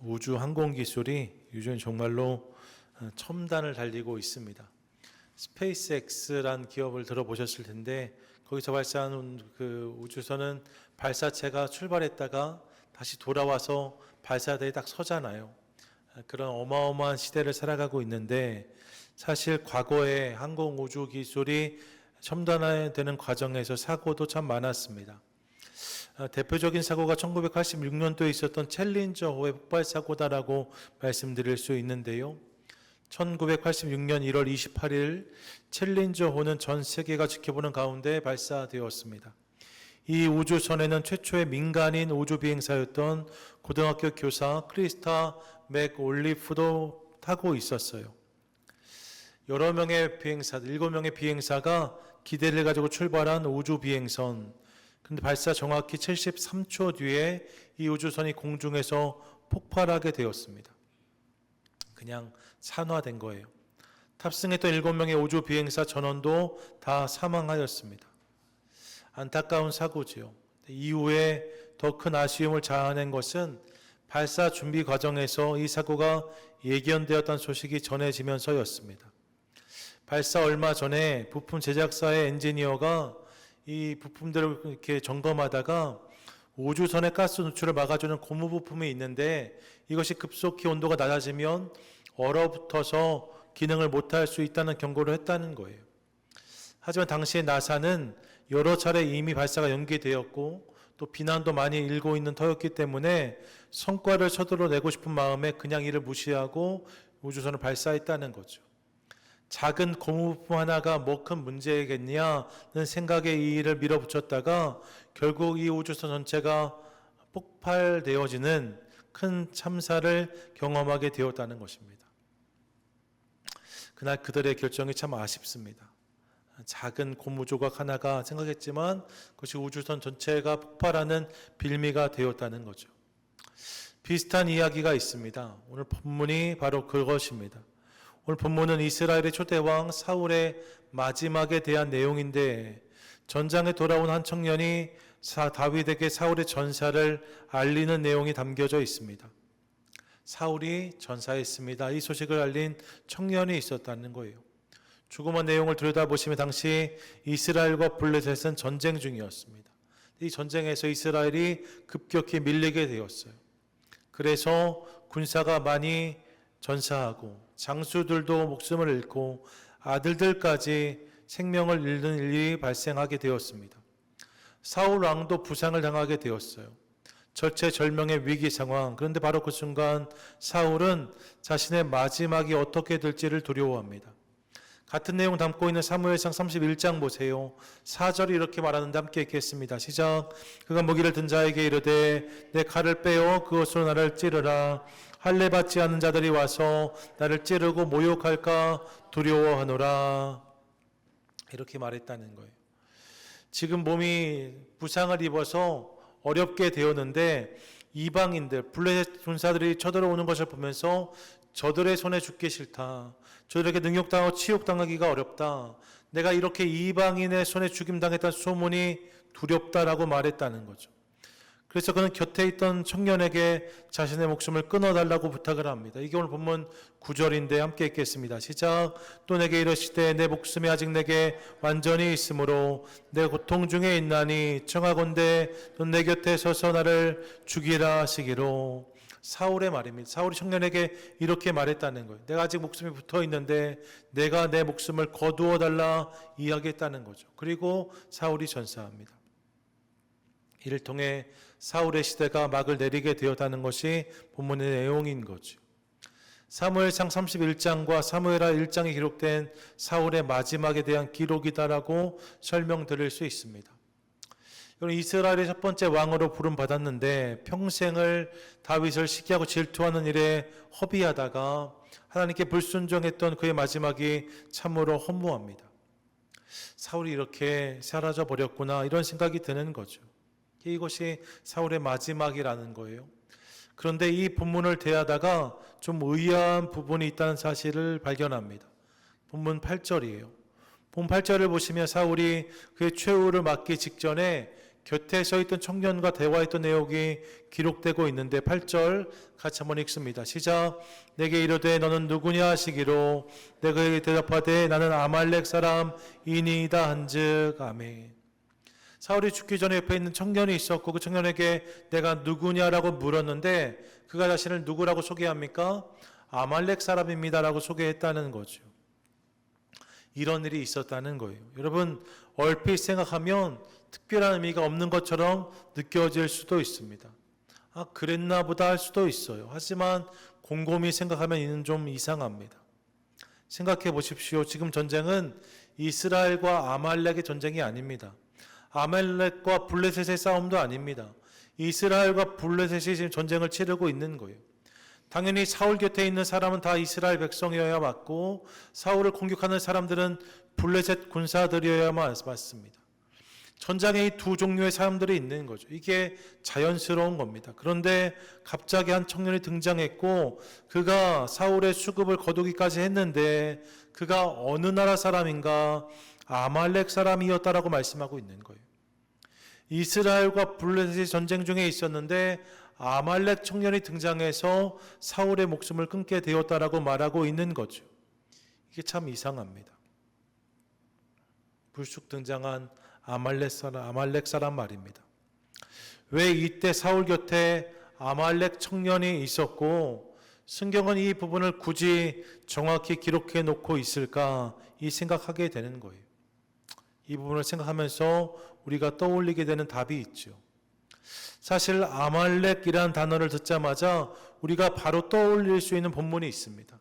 우주 항공 기술이 요즘 정말로 첨단을 달리고 있습니다. 스페이스X라는 기업을 들어보셨을 텐데 거기서 발사한 그 우주선은 발사체가 출발했다가 다시 돌아와서 발사대에 딱 서잖아요. 그런 어마어마한 시대를 살아가고 있는데 사실 과거에 항공 우주 기술이 첨단화되는 과정에서 사고도 참 많았습니다. 대표적인 사고가 1986년도에 있었던 챌린저호의 폭발 사고다라고 말씀드릴 수 있는데요. 1986년 1월 28일 챌린저호는 전 세계가 지켜보는 가운데 발사되었습니다. 이 우주선에는 최초의 민간인 우주 비행사였던 고등학교 교사 크리스타 맥올리프도 타고 있었어요. 여러 명의 비행사들, 7명의 비행사가 기대를 가지고 출발한 우주 비행선. 근데 발사 정확히 73초 뒤에 이 우주선이 공중에서 폭발하게 되었습니다. 그냥 산화된 거예요. 탑승했던 7명의 우주 비행사 전원도 다 사망하였습니다. 안타까운 사고지요. 이후에 더 큰 아쉬움을 자아낸 것은 발사 준비 과정에서 이 사고가 예견되었다는 소식이 전해지면서였습니다. 발사 얼마 전에 부품 제작사의 엔지니어가 이 부품들을 이렇게 점검하다가 우주선의 가스 누출을 막아주는 고무 부품이 있는데 이것이 급속히 온도가 낮아지면 얼어붙어서 기능을 못할 수 있다는 경고를 했다는 거예요. 하지만 당시에 나사는 여러 차례 이미 발사가 연기되었고 또 비난도 많이 일고 있는 터였기 때문에 성과를 서둘러 내고 싶은 마음에 그냥 이를 무시하고 우주선을 발사했다는 거죠. 작은 고무 부품 하나가 뭐 큰 문제겠냐는 생각에 이 일을 밀어붙였다가 결국 이 우주선 전체가 폭발되어지는 큰 참사를 경험하게 되었다는 것입니다. 그날 그들의 결정이 참 아쉽습니다. 작은 고무 조각 하나가 생각했지만 그것이 우주선 전체가 폭발하는 빌미가 되었다는 거죠. 비슷한 이야기가 있습니다. 오늘 본문이 바로 그것입니다. 오늘 본문은 이스라엘의 초대왕 사울의 마지막에 대한 내용인데 전장에 돌아온 한 청년이 다윗에게 사울의 전사를 알리는 내용이 담겨져 있습니다. 사울이 전사했습니다. 이 소식을 알린 청년이 있었다는 거예요. 조그만 내용을 들여다보시면 당시 이스라엘과 블레셋은 전쟁 중이었습니다. 이 전쟁에서 이스라엘이 급격히 밀리게 되었어요. 그래서 군사가 많이 전사하고 장수들도 목숨을 잃고 아들들까지 생명을 잃는 일이 발생하게 되었습니다. 사울 왕도 부상을 당하게 되었어요. 절체절명의 위기 상황. 그런데 바로 그 순간 사울은 자신의 마지막이 어떻게 될지를 두려워합니다. 같은 내용 담고 있는 사무엘상 31장 보세요. 4절이 이렇게 말하는데 함께 읽겠습니다. 시작. 그가 무기를 든 자에게 이르되 내 칼을 빼어 그것으로 나를 찌르라. 할례 받지 않는 자들이 와서 나를 찌르고 모욕할까 두려워하노라. 이렇게 말했다는 거예요. 지금 몸이 부상을 입어서 어렵게 되었는데 이방인들, 블레셋 군사들이 쳐들어오는 것을 보면서 저들의 손에 죽기 싫다. 저들에게 능욕당하고 치욕당하기가 어렵다. 내가 이렇게 이방인의 손에 죽임당했다는 소문이 두렵다라고 말했다는 거죠. 그래서 그는 곁에 있던 청년에게 자신의 목숨을 끊어달라고 부탁을 합니다. 이게 오늘 본문 9절인데 함께 읽겠습니다. 시작. 또 내게 이르시되 내 목숨이 아직 내게 완전히 있으므로 내 고통 중에 있나니 청하건대 넌 내 곁에 서서 나를 죽이라 하시기로. 사울의 말입니다. 사울이 청년에게 이렇게 말했다는 거예요. 내가 아직 목숨이 붙어 있는데 내가 내 목숨을 거두어 달라 이야기했다는 거죠. 그리고 사울이 전사합니다. 이를 통해 사울의 시대가 막을 내리게 되었다는 것이 본문의 내용인 거죠. 사무엘상 31장과 사무엘하 1장에 기록된 사울의 마지막에 대한 기록이다라고 설명드릴 수 있습니다. 이스라엘의 첫 번째 왕으로 부름받았는데 평생을 다윗을 시기하고 질투하는 일에 허비하다가 하나님께 불순종했던 그의 마지막이 참으로 허무합니다. 사울이 이렇게 사라져 버렸구나 이런 생각이 드는 거죠. 이것이 사울의 마지막이라는 거예요. 그런데 이 본문을 대하다가 좀 의아한 부분이 있다는 사실을 발견합니다. 본문 8절이에요. 본문 8절을 보시면 사울이 그의 최후를 맞기 직전에 곁에 서 있던 청년과 대화했던 내용이 기록되고 있는데 8절 같이 한번 읽습니다. 시작. 내게 이르되 너는 누구냐 하시기로 내가 그에게 대답하되 나는 아말렉 사람이니이다 한즉. 아멘. 사울이 죽기 전에 옆에 있는 청년이 있었고 그 청년에게 내가 누구냐라고 물었는데 그가 자신을 누구라고 소개합니까? 아말렉 사람입니다라고 소개했다는 거죠. 이런 일이 있었다는 거예요. 여러분, 얼핏 생각하면 특별한 의미가 없는 것처럼 느껴질 수도 있습니다. 아, 그랬나 보다 할 수도 있어요. 하지만 곰곰이 생각하면 이는 좀 이상합니다. 생각해 보십시오. 지금 전쟁은 이스라엘과 아말렉의 전쟁이 아닙니다. 아말렉과 블레셋의 싸움도 아닙니다. 이스라엘과 블레셋이 지금 전쟁을 치르고 있는 거예요. 당연히 사울 곁에 있는 사람은 다 이스라엘 백성이어야 맞고 사울을 공격하는 사람들은 블레셋 군사들이어야 맞습니다. 전장에 이 두 종류의 사람들이 있는 거죠. 이게 자연스러운 겁니다. 그런데 갑자기 한 청년이 등장했고 그가 사울의 수급을 거두기까지 했는데 그가 어느 나라 사람인가? 아말렉 사람이었다라고 말씀하고 있는 거예요. 이스라엘과 블레셋이 전쟁 중에 있었는데 아말렉 청년이 등장해서 사울의 목숨을 끊게 되었다라고 말하고 있는 거죠. 이게 참 이상합니다. 불쑥 등장한 아말렉 사람 말입니다. 왜 이때 사울 곁에 아말렉 청년이 있었고 성경은 이 부분을 굳이 정확히 기록해 놓고 있을까 이 생각하게 되는 거예요. 이 부분을 생각하면서 우리가 떠올리게 되는 답이 있죠. 사실 아말렉이라는 단어를 듣자마자 우리가 바로 떠올릴 수 있는 본문이 있습니다.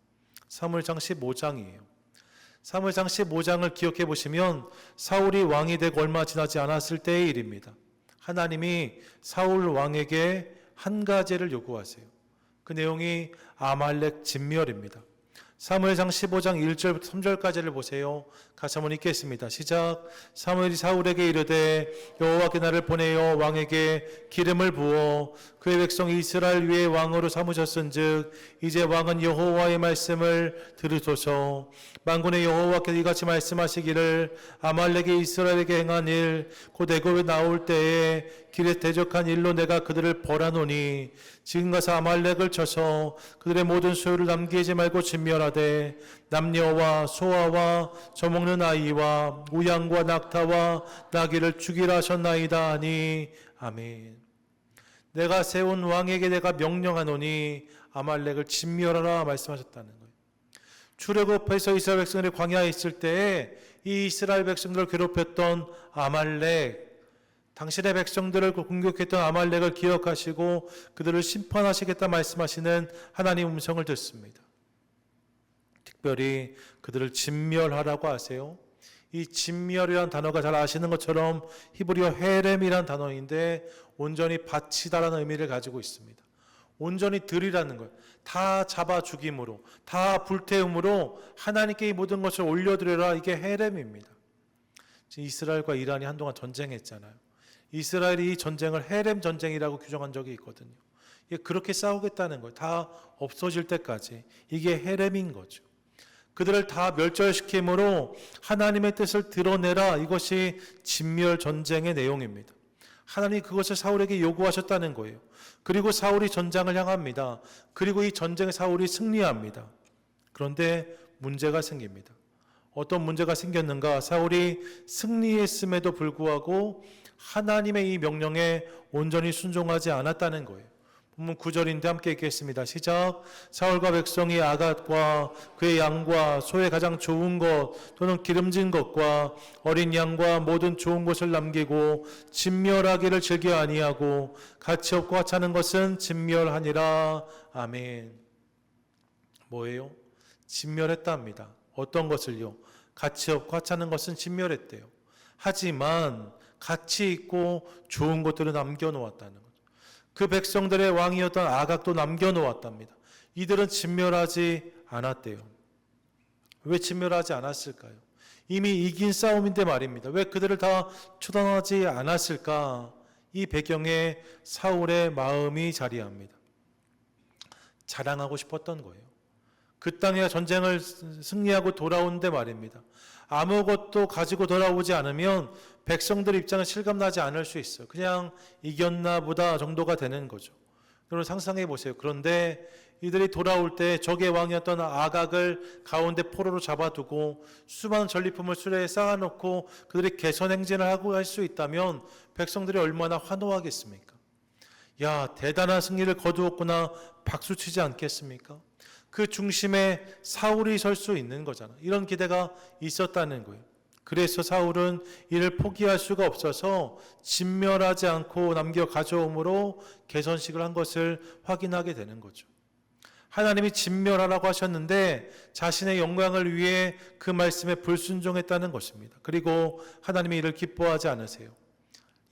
사무엘상 15장이에요. 사무엘상 15장을 기억해 보시면 사울이 왕이 되고 얼마 지나지 않았을 때의 일입니다. 하나님이 사울 왕에게 한 가지를 요구하세요. 그 내용이 아말렉 진멸입니다. 사무엘상 15장 1절부터 3절까지를 보세요. 같이 한번 읽겠습니다. 시작. 사무엘이 사울에게 이르되 여호와께 나를 보내어 왕에게 기름을 부어 그의 백성 이스라엘 위에 왕으로 삼으셨은즉 이제 왕은 여호와의 말씀을 들으소서. 만군의 여호와께서 이같이 말씀하시기를 아말렉이 이스라엘에게 행한 일 곧 애굽에 나올 때에 길에 대적한 일로 내가 그들을 벌하노니 지금 가서 아말렉을 쳐서 그들의 모든 소유를 남기지 말고 진멸하되 남녀와 소아와 젖먹는 아이와 우양과 낙타와 나귀를 죽이라 하셨나이다 하니 아멘. 내가 세운 왕에게 내가 명령하노니 아말렉을 진멸하라 말씀하셨다는 거예요. 출애굽해서 이스라엘 백성들이 광야에 있을 때에 이 이스라엘 백성들을 괴롭혔던 아말렉, 당신의 백성들을 공격했던 아말렉을 기억하시고 그들을 심판하시겠다 말씀하시는 하나님 음성을 듣습니다. 특별히 그들을 진멸하라고 하세요. 이 진멸이라는 단어가 잘 아시는 것처럼 히브리어 헤렘이라는 단어인데 온전히 바치다라는 의미를 가지고 있습니다. 온전히 들이라는 것, 다 잡아 죽임으로, 다 불태움으로 하나님께 이 모든 것을 올려드려라. 이게 헤렘입니다. 지금 이스라엘과 이란이 한동안 전쟁했잖아요. 이스라엘이 이 전쟁을 헤렘 전쟁이라고 규정한 적이 있거든요. 이게 그렇게 싸우겠다는 거예요. 다 없어질 때까지. 이게 헤렘인 거죠. 그들을 다 멸절시킴으로 하나님의 뜻을 드러내라. 이것이 진멸 전쟁의 내용입니다. 하나님이 그것을 사울에게 요구하셨다는 거예요. 그리고 사울이 전장을 향합니다. 그리고 이 전쟁에 사울이 승리합니다. 그런데 문제가 생깁니다. 어떤 문제가 생겼는가? 사울이 승리했음에도 불구하고 하나님의 이 명령에 온전히 순종하지 않았다는 거예요. 본문 9절인데 함께 읽겠습니다. 시작. 사울과 백성이 아갓과 그의 양과 소의 가장 좋은 것 또는 기름진 것과 어린 양과 모든 좋은 것을 남기고 진멸하기를 즐겨 아니하고 가치 없고 하찮은 것은 진멸하니라. 아멘. 뭐예요? 진멸했답니다. 어떤 것을요? 가치 없고 하찮은 것은 진멸했대요. 하지만 가치 있고 좋은 것들을 남겨놓았다는 거죠. 그 백성들의 왕이었던 아각도 남겨놓았답니다. 이들은 진멸하지 않았대요. 왜 진멸하지 않았을까요? 이미 이긴 싸움인데 말입니다. 왜 그들을 다 처단하지 않았을까? 이 배경에 사울의 마음이 자리합니다. 자랑하고 싶었던 거예요. 그 땅에 전쟁을 승리하고 돌아오는데 말입니다. 아무것도 가지고 돌아오지 않으면 백성들 입장은 실감나지 않을 수 있어요. 그냥 이겼나 보다 정도가 되는 거죠. 여러분 상상해 보세요. 그런데 이들이 돌아올 때 적의 왕이었던 아각을 가운데 포로로 잡아두고 수많은 전리품을 수레에 쌓아놓고 그들이 개선 행진을 하고 할 수 있다면 백성들이 얼마나 환호하겠습니까? 야, 대단한 승리를 거두었구나 박수치지 않겠습니까? 그 중심에 사울이 설 수 있는 거잖아. 이런 기대가 있었다는 거예요. 그래서 사울은 이를 포기할 수가 없어서 진멸하지 않고 남겨 가져옴으로 개선식을 한 것을 확인하게 되는 거죠. 하나님이 진멸하라고 하셨는데 자신의 영광을 위해 그 말씀에 불순종했다는 것입니다. 그리고 하나님이 이를 기뻐하지 않으세요.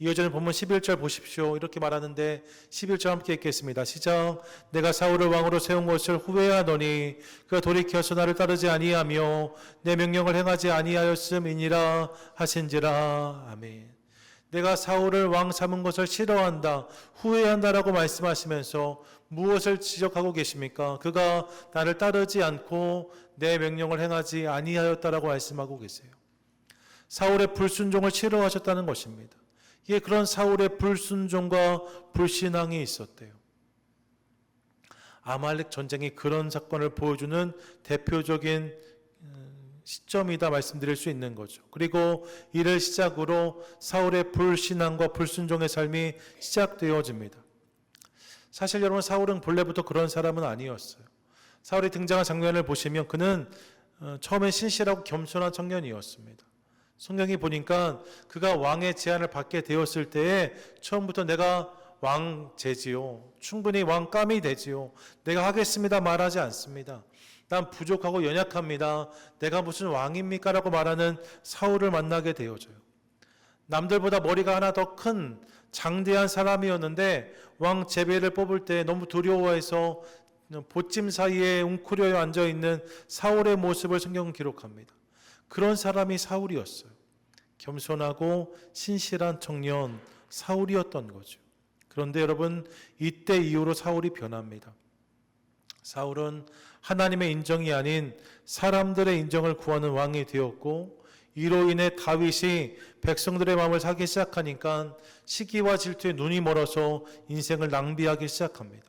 이어지는 본문 11절 보십시오. 이렇게 말하는데 11절 함께 읽겠습니다. 시작. 내가 사울을 왕으로 세운 것을 후회하노니 그가 돌이켜서 나를 따르지 아니하며 내 명령을 행하지 아니하였음이니라 하신지라. 아멘. 내가 사울을 왕 삼은 것을 싫어한다, 후회한다라고 말씀하시면서 무엇을 지적하고 계십니까? 그가 나를 따르지 않고 내 명령을 행하지 아니하였다라고 말씀하고 계세요. 사울의 불순종을 싫어하셨다는 것입니다. 이게 그런 사울의 불순종과 불신앙이 있었대요. 아말렉 전쟁이 그런 사건을 보여주는 대표적인 시점이다 말씀드릴 수 있는 거죠. 그리고 이를 시작으로 사울의 불신앙과 불순종의 삶이 시작되어집니다. 사실 여러분 사울은 본래부터 그런 사람은 아니었어요. 사울이 등장한 장면을 보시면 그는 처음엔 신실하고 겸손한 청년이었습니다. 성경이 보니까 그가 왕의 제안을 받게 되었을 때에 처음부터 내가 왕제지요, 충분히 왕감이 되지요, 내가 하겠습니다 말하지 않습니다. 난 부족하고 연약합니다, 내가 무슨 왕입니까? 라고 말하는 사울을 만나게 되어져요. 남들보다 머리가 하나 더 큰 장대한 사람이었는데 왕 제배를 뽑을 때 너무 두려워해서 보찜 사이에 웅크려 앉아있는 사울의 모습을 성경은 기록합니다. 그런 사람이 사울이었어요. 겸손하고 신실한 청년 사울이었던 거죠. 그런데 여러분 이때 이후로 사울이 변합니다. 사울은 하나님의 인정이 아닌 사람들의 인정을 구하는 왕이 되었고 이로 인해 다윗이 백성들의 마음을 사기 시작하니까 시기와 질투에 눈이 멀어서 인생을 낭비하기 시작합니다.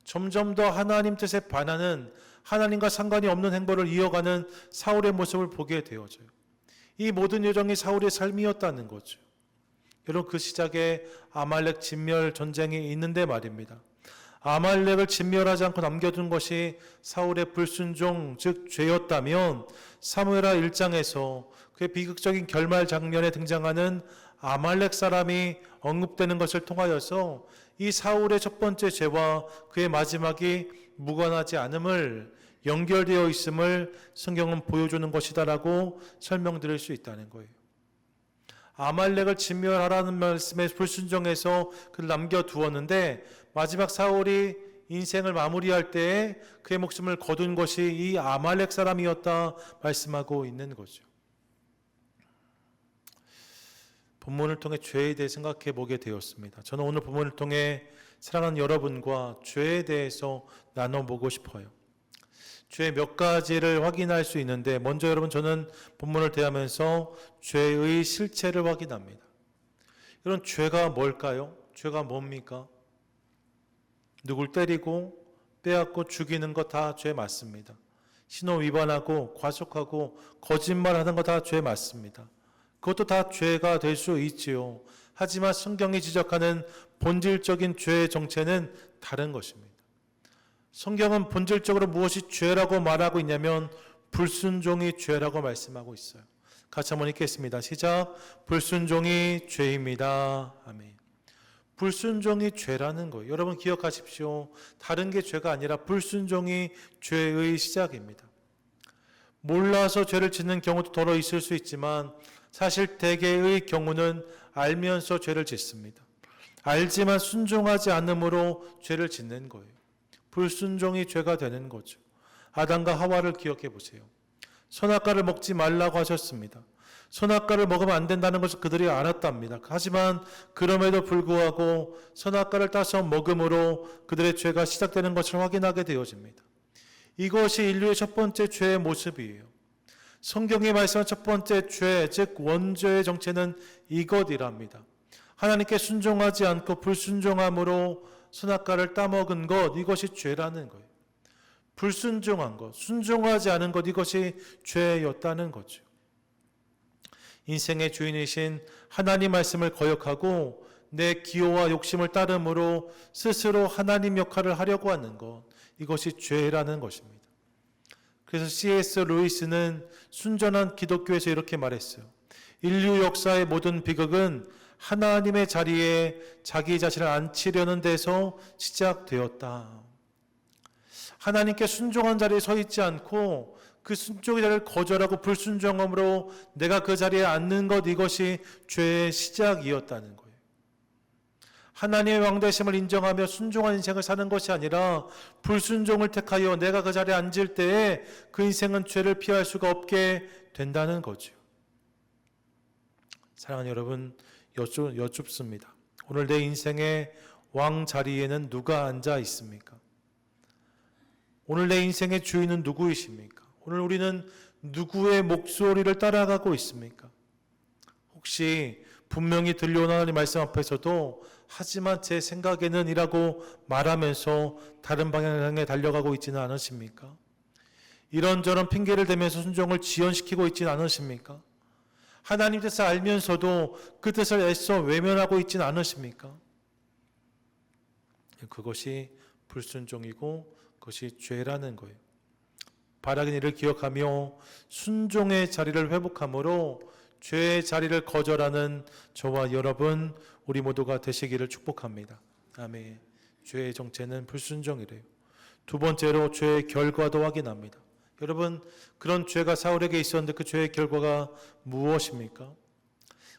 점점 더 하나님 뜻에 반하는 하나님과 상관이 없는 행보를 이어가는 사울의 모습을 보게 되어져요. 이 모든 여정이 사울의 삶이었다는 거죠. 여러분 그 시작에 아말렉 진멸 전쟁이 있는데 말입니다. 아말렉을 진멸하지 않고 남겨둔 것이 사울의 불순종 즉 죄였다면 사무엘하 1장에서 그의 비극적인 결말 장면에 등장하는 아말렉 사람이 언급되는 것을 통하여서 이 사울의 첫 번째 죄와 그의 마지막이 무관하지 않음을 연결되어 있음을 성경은 보여주는 것이다라고 설명드릴 수 있다는 거예요. 아말렉을 진멸하라는 말씀에 불순종해서 그를 남겨두었는데 마지막 사울이 인생을 마무리할 때에 그의 목숨을 거둔 것이 이 아말렉 사람이었다 말씀하고 있는 거죠. 본문을 통해 죄에 대해 생각해 보게 되었습니다. 저는 오늘 본문을 통해 사랑하는 여러분과 죄에 대해서 나눠보고 싶어요. 죄의 몇 가지를 확인할 수 있는데 먼저 여러분 저는 본문을 대하면서 죄의 실체를 확인합니다. 이런 죄가 뭘까요? 죄가 뭡니까? 누굴 때리고 빼앗고 죽이는 거 다 죄 맞습니다. 신호 위반하고 과속하고 거짓말하는 거 다 죄 맞습니다. 그것도 다 죄가 될 수 있지요. 하지만 성경이 지적하는 본질적인 죄의 정체는 다른 것입니다. 성경은 본질적으로 무엇이 죄라고 말하고 있냐면 불순종이 죄라고 말씀하고 있어요. 같이 한번 읽겠습니다. 시작. 불순종이 죄입니다. 아멘. 불순종이 죄라는 거예요. 여러분 기억하십시오. 다른 게 죄가 아니라 불순종이 죄의 시작입니다. 몰라서 죄를 짓는 경우도 더러 있을 수 있지만 사실 대개의 경우는 알면서 죄를 짓습니다. 알지만 순종하지 않음으로 죄를 짓는 거예요. 불순종이 죄가 되는 거죠. 아담과 하와를 기억해 보세요. 선악과를 먹지 말라고 하셨습니다. 선악과를 먹으면 안 된다는 것을 그들이 알았답니다. 하지만 그럼에도 불구하고 선악과를 따서 먹음으로 그들의 죄가 시작되는 것을 확인하게 되어집니다. 이것이 인류의 첫 번째 죄의 모습이에요. 성경이 말씀한 첫 번째 죄, 즉 원죄의 정체는 이것이랍니다. 하나님께 순종하지 않고 불순종함으로 선악과를 따먹은 것, 이것이 죄라는 거예요. 불순종한 것, 순종하지 않은 것, 이것이 죄였다는 거죠. 인생의 주인이신 하나님 말씀을 거역하고 내 기호와 욕심을 따름으로 스스로 하나님 역할을 하려고 하는 것, 이것이 죄라는 것입니다. 그래서 C.S. 루이스는 순전한 기독교에서 이렇게 말했어요. 인류 역사의 모든 비극은 하나님의 자리에 자기 자신을 앉히려는 데서 시작되었다. 하나님께 순종한 자리에 서 있지 않고 그 순종의 자리를 거절하고 불순종함으로 내가 그 자리에 앉는 것, 이것이 죄의 시작이었다는 거예요. 하나님의 왕되심을 인정하며 순종한 인생을 사는 것이 아니라 불순종을 택하여 내가 그 자리에 앉을 때에 그 인생은 죄를 피할 수가 없게 된다는 거죠. 사랑하는 여러분, 여쭙습니다. 오늘 내 인생의 왕 자리에는 누가 앉아 있습니까? 오늘 내 인생의 주인은 누구이십니까? 오늘 우리는 누구의 목소리를 따라가고 있습니까? 혹시 분명히 들려오는 하나님 말씀 앞에서도 하지만 제 생각에는 이라고 말하면서 다른 방향을 향해 달려가고 있지는 않으십니까? 이런저런 핑계를 대면서 순종을 지연시키고 있지는 않으십니까? 하나님 뜻을 알면서도 그 뜻을 애써 외면하고 있지는 않으십니까? 그것이 불순종이고 그것이 죄라는 거예요. 바라긴 이를 기억하며 순종의 자리를 회복함으로 죄의 자리를 거절하는 저와 여러분, 우리 모두가 되시기를 축복합니다. 아멘. 죄의 정체는 불순종이래요. 두 번째로 죄의 결과도 확인합니다. 여러분, 그런 죄가 사울에게 있었는데 그 죄의 결과가 무엇입니까?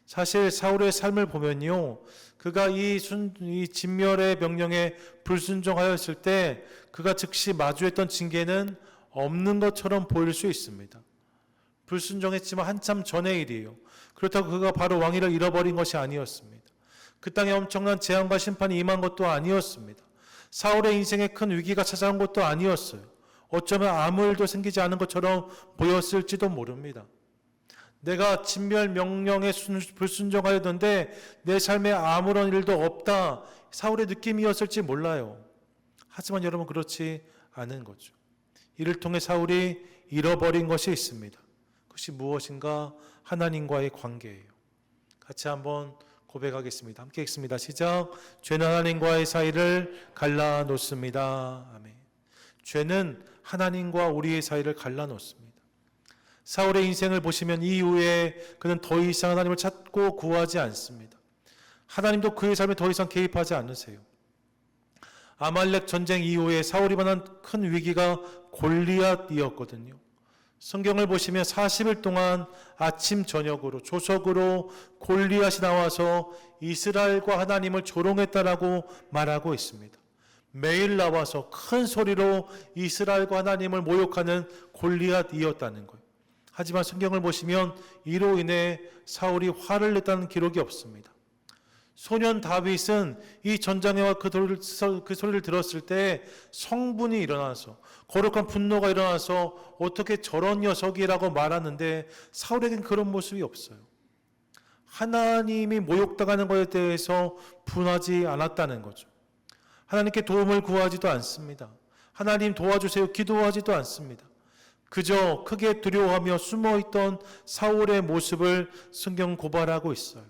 사실 사울의 삶을 보면요, 그가 이 진멸의 명령에 불순종하였을 때 그가 즉시 마주했던 징계는 없는 것처럼 보일 수 있습니다. 불순종했지만 한참 전의 일이에요. 그렇다고 그가 바로 왕위를 잃어버린 것이 아니었습니다. 그 땅에 엄청난 재앙과 심판이 임한 것도 아니었습니다. 사울의 인생에 큰 위기가 찾아온 것도 아니었어요. 어쩌면 아무 일도 생기지 않은 것처럼 보였을지도 모릅니다. 내가 진멸 명령에 불순종하였는데 내 삶에 아무런 일도 없다, 사울의 느낌이었을지 몰라요. 하지만 여러분, 그렇지 않은 거죠. 이를 통해 사울이 잃어버린 것이 있습니다. 그것이 무엇인가? 하나님과의 관계예요. 같이 한번 고백하겠습니다. 함께 읽습니다. 시작. 죄는 하나님과의 사이를 갈라놓습니다. 아멘. 죄는 하나님과 우리의 사이를 갈라놓습니다. 사울의 인생을 보시면 이후에 그는 더 이상 하나님을 찾고 구하지 않습니다. 하나님도 그의 삶에 더 이상 개입하지 않으세요. 아말렉 전쟁 이후에 사울이 만난 큰 위기가 골리앗이었거든요. 성경을 보시면 40일 동안 아침 저녁으로 조석으로 골리앗이 나와서 이스라엘과 하나님을 조롱했다라고 말하고 있습니다. 매일 나와서 큰 소리로 이스라엘과 하나님을 모욕하는 골리앗이었다는 거예요. 하지만 성경을 보시면 이로 인해 사울이 화를 냈다는 기록이 없습니다. 소년 다윗은 이 전장에와 그 소리를 들었을 때 성분이 일어나서, 거룩한 분노가 일어나서 어떻게 저런 녀석이라고 말하는데 사울에겐 그런 모습이 없어요. 하나님이 모욕당하는 것에 대해서 분하지 않았다는 거죠. 하나님께 도움을 구하지도 않습니다. 하나님 도와주세요 기도하지도 않습니다. 그저 크게 두려워하며 숨어있던 사울의 모습을 성경 고발하고 있어요.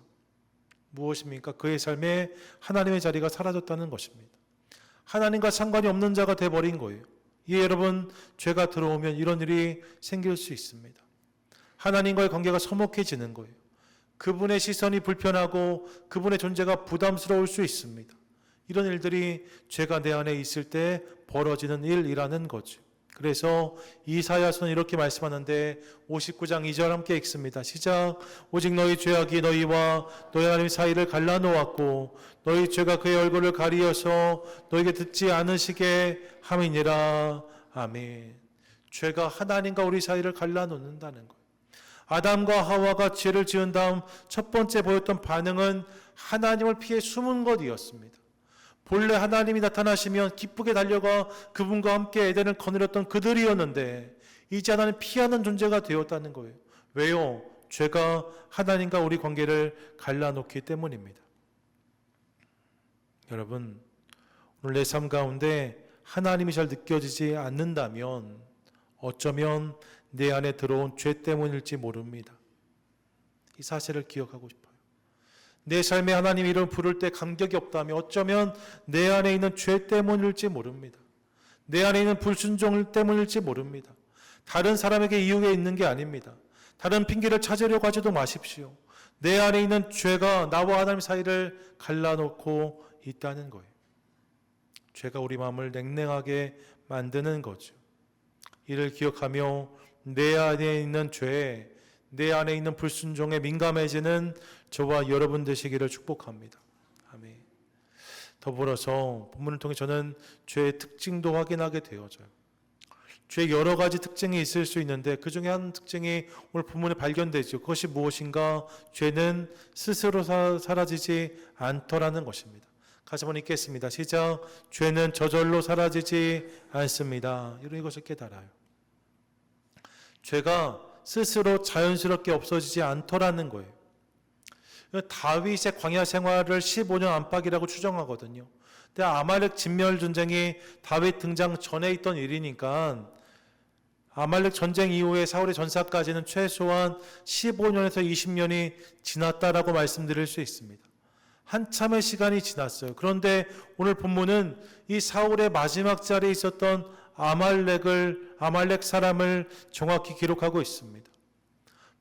무엇입니까? 그의 삶에 하나님의 자리가 사라졌다는 것입니다. 하나님과 상관이 없는 자가 되어버린 거예요. 예, 여러분, 죄가 들어오면 이런 일이 생길 수 있습니다. 하나님과의 관계가 서먹해지는 거예요. 그분의 시선이 불편하고 그분의 존재가 부담스러울 수 있습니다. 이런 일들이 죄가 내 안에 있을 때 벌어지는 일이라는 거죠. 그래서 이사야서는 이렇게 말씀하는데 59장 2절 함께 읽습니다. 시작. 오직 너희 죄악이 너희와 너희 하나님 사이를 갈라놓았고 너희 죄가 그의 얼굴을 가리어서 너희에게 듣지 않으시게 함이니라. 아멘. 죄가 하나님과 우리 사이를 갈라놓는다는 거예요. 아담과 하와가 죄를 지은 다음 첫 번째 보였던 반응은 하나님을 피해 숨은 것이었습니다. 본래 하나님이 나타나시면 기쁘게 달려가 그분과 함께 에덴을 거느렸던 그들이었는데 이제 하나님 피하는 존재가 되었다는 거예요. 왜요? 죄가 하나님과 우리 관계를 갈라놓기 때문입니다. 여러분, 오늘 내 삶 가운데 하나님이 잘 느껴지지 않는다면 어쩌면 내 안에 들어온 죄 때문일지 모릅니다. 이 사실을 기억하고 싶어요. 내 삶에 하나님 이름을 부를 때 감격이 없다면 어쩌면 내 안에 있는 죄 때문일지 모릅니다. 내 안에 있는 불순종 때문일지 모릅니다. 다른 사람에게 이유가 있는 게 아닙니다. 다른 핑계를 찾으려고 하지도 마십시오. 내 안에 있는 죄가 나와 하나님 사이를 갈라놓고 있다는 거예요. 죄가 우리 마음을 냉랭하게 만드는 거죠. 이를 기억하며 내 안에 있는 죄, 내 안에 있는 불순종에 민감해지는 저와 여러분 되시기를 축복합니다. 아멘. 더불어서 본문을 통해 저는 죄의 특징도 확인하게 되어져요. 죄의 여러 가지 특징이 있을 수 있는데 그 중에 한 특징이 오늘 본문에 발견되죠. 그것이 무엇인가? 죄는 스스로 사라지지 않더라는 것입니다. 같이 한번 읽겠습니다. 시작. 죄는 저절로 사라지지 않습니다. 이런 것을 깨달아요. 죄가 스스로 자연스럽게 없어지지 않더라는 거예요. 다윗의 광야 생활을 15년 안팎이라고 추정하거든요. 근데 아말렉 진멸 전쟁이 다윗 등장 전에 있던 일이니까 아말렉 전쟁 이후에 사울의 전사까지는 최소한 15년에서 20년이 지났다라고 말씀드릴 수 있습니다. 한참의 시간이 지났어요. 그런데 오늘 본문은 이 사울의 마지막 자리에 있었던 아말렉 사람을 정확히 기록하고 있습니다.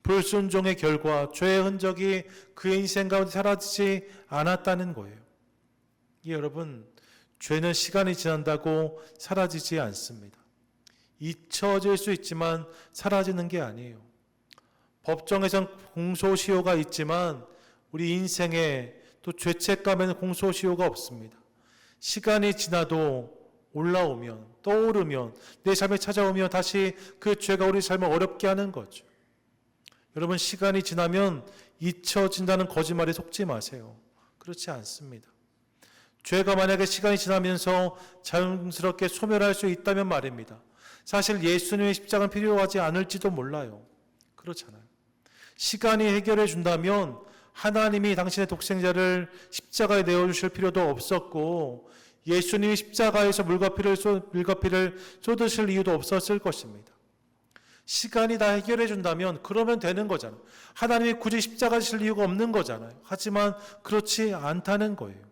불순종의 결과, 죄의 흔적이 그의 인생 가운데 사라지지 않았다는 거예요. 여러분, 죄는 시간이 지난다고 사라지지 않습니다. 잊혀질 수 있지만 사라지는 게 아니에요. 법정에선 공소시효가 있지만 우리 인생에 또 죄책감에는 공소시효가 없습니다. 시간이 지나도 올라오면, 떠오르면, 내 삶에 찾아오면 다시 그 죄가 우리 삶을 어렵게 하는 거죠. 여러분, 시간이 지나면 잊혀진다는 거짓말에 속지 마세요. 그렇지 않습니다. 죄가 만약에 시간이 지나면서 자연스럽게 소멸할 수 있다면 말입니다. 사실 예수님의 십자가는 필요하지 않을지도 몰라요. 그렇잖아요. 시간이 해결해 준다면 하나님이 당신의 독생자를 십자가에 내어주실 필요도 없었고 예수님이 십자가에서 물과 피를 쏟으실 이유도 없었을 것입니다. 시간이 다 해결해 준다면 그러면 되는 거잖아요. 하나님이 굳이 십자가 지실 이유가 없는 거잖아요. 하지만 그렇지 않다는 거예요.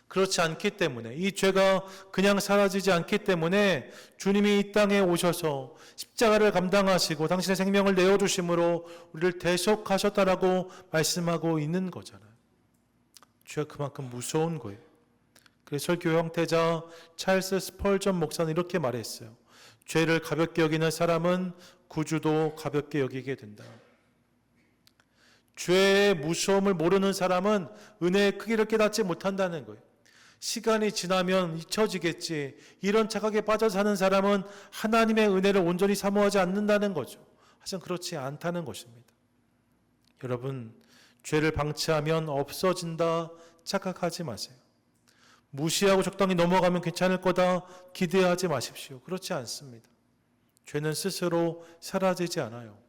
그렇지 않기 때문에, 이 죄가 그냥 사라지지 않기 때문에 주님이 이 땅에 오셔서 십자가를 감당하시고 당신의 생명을 내어주심으로 우리를 대속하셨다라고 말씀하고 있는 거잖아요. 죄가 그만큼 무서운 거예요. 그래서 설교 형태자 찰스 스펄전 목사는 이렇게 말했어요. 죄를 가볍게 여기는 사람은 구주도 가볍게 여기게 된다. 죄의 무서움을 모르는 사람은 은혜의 크기를 깨닫지 못한다는 거예요. 시간이 지나면 잊혀지겠지. 이런 착각에 빠져 사는 사람은 하나님의 은혜를 온전히 사모하지 않는다는 거죠. 하지만 그렇지 않다는 것입니다. 여러분, 죄를 방치하면 없어진다 착각하지 마세요. 무시하고 적당히 넘어가면 괜찮을 거다 기대하지 마십시오. 그렇지 않습니다. 죄는 스스로 사라지지 않아요.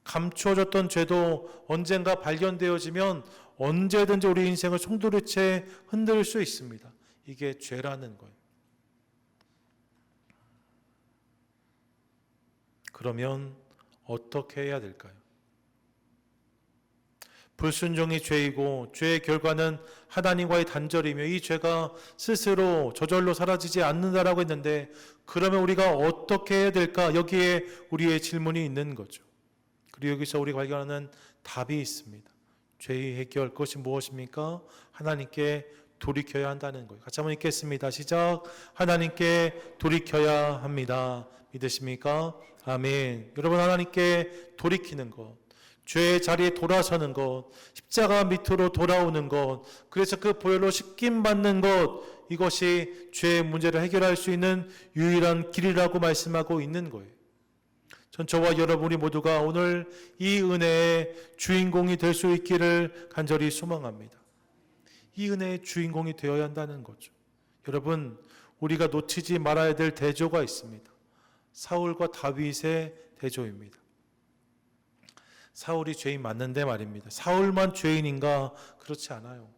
감추어졌던 죄도 언젠가 발견되어지면 언제든지 우리 인생을 송두리째 흔들 수 있습니다. 이게 죄라는 거예요. 그러면 어떻게 해야 될까요? 불순종이 죄이고 죄의 결과는 하나님과의 단절이며 이 죄가 스스로 저절로 사라지지 않는다라고 했는데 그러면 우리가 어떻게 해야 될까? 여기에 우리의 질문이 있는 거죠. 그리고 여기서 우리가 발견하는 답이 있습니다. 죄의 해결, 그것이 무엇입니까? 하나님께 돌이켜야 한다는 거예요. 같이 한번 읽겠습니다. 시작. 하나님께 돌이켜야 합니다. 믿으십니까? 아멘. 여러분, 하나님께 돌이키는 것, 죄의 자리에 돌아서는 것, 십자가 밑으로 돌아오는 것, 그래서 그 보혈로 씻김 받는 것, 이것이 죄의 문제를 해결할 수 있는 유일한 길이라고 말씀하고 있는 거예요. 전 저와 여러분이 모두가 오늘 이 은혜의 주인공이 될 수 있기를 간절히 소망합니다. 이 은혜의 주인공이 되어야 한다는 거죠. 여러분, 우리가 놓치지 말아야 될 대조가 있습니다. 사울과 다윗의 대조입니다. 사울이 죄인 맞는데 말입니다. 사울만 죄인인가? 그렇지 않아요.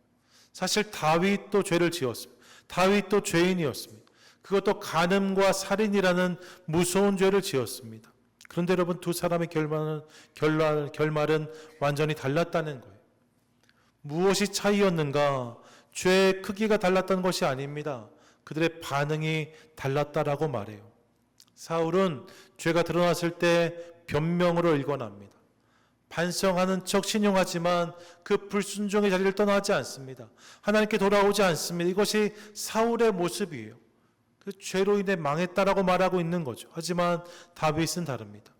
사실 다윗도 죄를 지었습니다. 다윗도 죄인이었습니다. 그것도 간음과 살인이라는 무서운 죄를 지었습니다. 그런데 여러분, 두 사람의 결말은 완전히 달랐다는 거예요. 무엇이 차이였는가? 죄의 크기가 달랐던 것이 아닙니다. 그들의 반응이 달랐다라고 말해요. 사울은 죄가 드러났을 때 변명으로 일관합니다. 반성하는 척 신용하지만 그 불순종의 자리를 떠나지 않습니다. 하나님께 돌아오지 않습니다. 이것이 사울의 모습이에요. 그 죄로 인해 망했다라고 말하고 있는 거죠. 하지만 다윗은 다릅니다.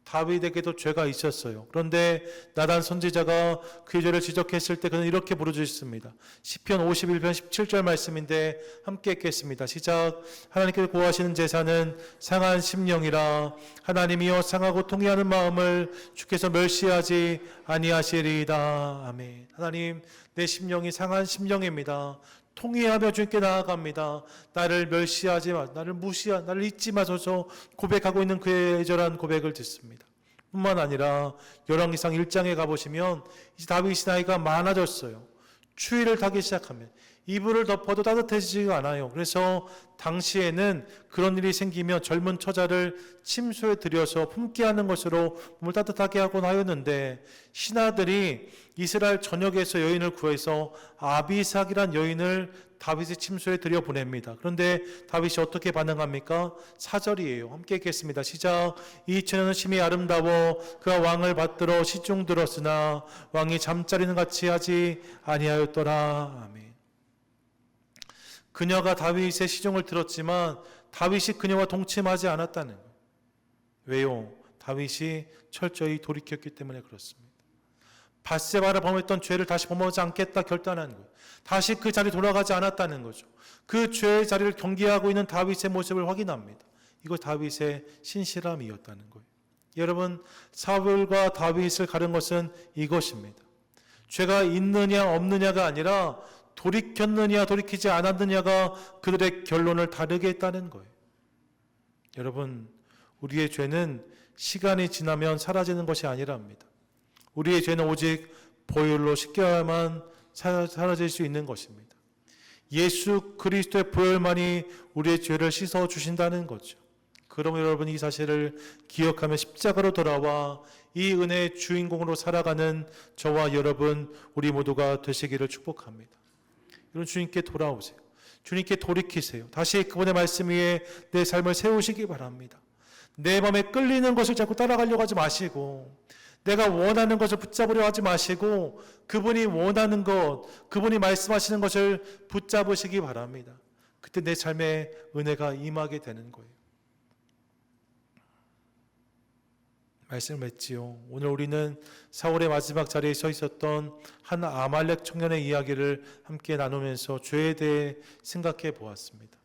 다윗에게도 죄가 있었어요. 그런데 나단 선지자가 그의 죄를 지적했을 때 그는 이렇게 부르짖습니다. 시편 51편 17절 말씀인데 함께 읽겠습니다. 시작. 하나님께서 구하시는 제사는 상한 심령이라. 하나님이여 상하고 통회하는 마음을 주께서 멸시하지 아니하시리이다. 아멘. 하나님, 내 심령이 상한 심령입니다. 통회하며 주님께 나아갑니다. 나를 멸시하지 마, 나를 잊지 마소서 고백하고 있는 그의 애절한 고백을 듣습니다. 뿐만 아니라 열왕기상 1장에 가보시면 이제 다윗이 나이가 많아졌어요. 추위를 타기 시작하면 이불을 덮어도 따뜻해지지가 않아요. 그래서 당시에는 그런 일이 생기면 젊은 처자를 침소에 들여서 품게 하는 것으로 몸을 따뜻하게 하곤 하였는데, 신하들이 이스라엘 전역에서 여인을 구해서 아비삭이란 여인을 다윗의 침소에 들여보냅니다. 그런데 다윗이 어떻게 반응합니까? 4절이에요. 함께 읽겠습니다. 시작. 이 처녀는 심히 아름다워 그가 왕을 받들어 시중 들었으나 왕이 잠자리는 같이 하지 아니하였더라. 아멘. 그녀가 다윗의 시중을 들었지만 다윗이 그녀와 동침하지 않았다는 거예요. 왜요? 다윗이 철저히 돌이켰기 때문에 그렇습니다. 밧세바를 범했던 죄를 다시 범하지 않겠다 결단한 거예요. 다시 그 자리에 돌아가지 않았다는 거죠. 그 죄의 자리를 경계하고 있는 다윗의 모습을 확인합니다. 이거 다윗의 신실함이었다는 거예요. 여러분, 사울과 다윗을 가른 것은 이것입니다. 죄가 있느냐 없느냐가 아니라 돌이켰느냐 돌이키지 않았느냐가 그들의 결론을 다르게 했다는 거예요. 여러분, 우리의 죄는 시간이 지나면 사라지는 것이 아니랍니다. 우리의 죄는 오직 보혈로 씻겨야만 사라질 수 있는 것입니다. 예수 그리스도의 보혈만이 우리의 죄를 씻어 주신다는 거죠. 그러면 여러분, 이 사실을 기억하며 십자가로 돌아와 이 은혜의 주인공으로 살아가는 저와 여러분, 우리 모두가 되시기를 축복합니다. 여러분, 주님께 돌아오세요. 주님께 돌이키세요. 다시 그분의 말씀 위에 내 삶을 세우시기 바랍니다. 내 마음에 끌리는 것을 자꾸 따라가려고 하지 마시고, 내가 원하는 것을 붙잡으려 하지 마시고, 그분이 원하는 것, 그분이 말씀하시는 것을 붙잡으시기 바랍니다. 그때 내 삶에 은혜가 임하게 되는 거예요. 말씀을 맺지요. 오늘 우리는 사울의 마지막 자리에 서 있었던 한 아말렉 청년의 이야기를 함께 나누면서 죄에 대해 생각해 보았습니다.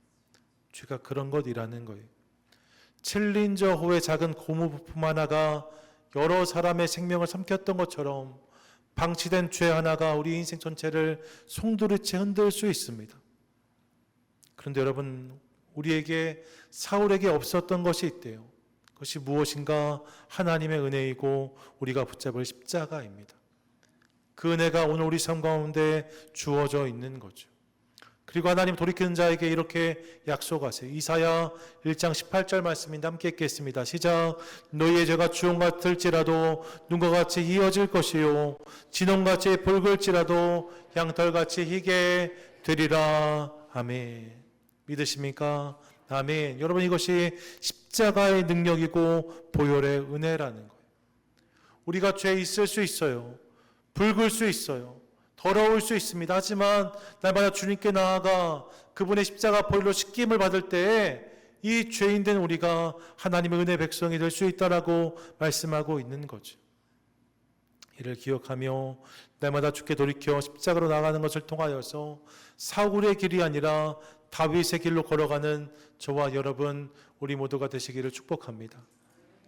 죄가 그런 것이라는 거예요. 챌린저호의 작은 고무 부품 하나가 여러 사람의 생명을 삼켰던 것처럼 방치된 죄 하나가 우리 인생 전체를 송두리째 흔들 수 있습니다. 그런데 여러분, 우리에게 사울에게 없었던 것이 있대요. 그것이 무엇인가? 하나님의 은혜이고 우리가 붙잡을 십자가입니다. 그 은혜가 오늘 우리 삶 가운데 주어져 있는 거죠. 그리고 하나님 돌이키는 자에게 이렇게 약속하세요. 이사야 1장 18절 말씀인데 함께 읽겠습니다. 시작. 너희의 죄가 주홍 같을지라도 눈과 같이 희어질 것이요 진홍같이 붉을지라도 양털같이 희게 되리라. 아멘. 믿으십니까? 아멘. 여러분, 이것이 십자가의 능력이고 보혈의 은혜라는 거예요. 우리가 죄 있을 수 있어요. 붉을 수 있어요. 더러울 수 있습니다. 하지만 날마다 주님께 나아가 그분의 십자가 보혈로 씻김을 받을 때에 이 죄인된 우리가 하나님의 은혜 백성이 될 수 있다라고 말씀하고 있는 거죠. 이를 기억하며 날마다 주께 돌이켜 십자가로 나가는 것을 통하여서 사울의 길이 아니라 다윗의 길로 걸어가는 저와 여러분, 우리 모두가 되시기를 축복합니다.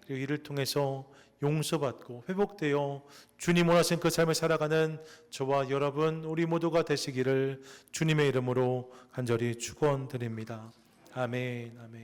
그리고 이를 통해서 용서받고 회복되어 주님 원하신 그 삶을 살아가는 저와 여러분 우리 모두가 되시기를 주님의 이름으로 간절히 축원드립니다. 아멘. 아멘.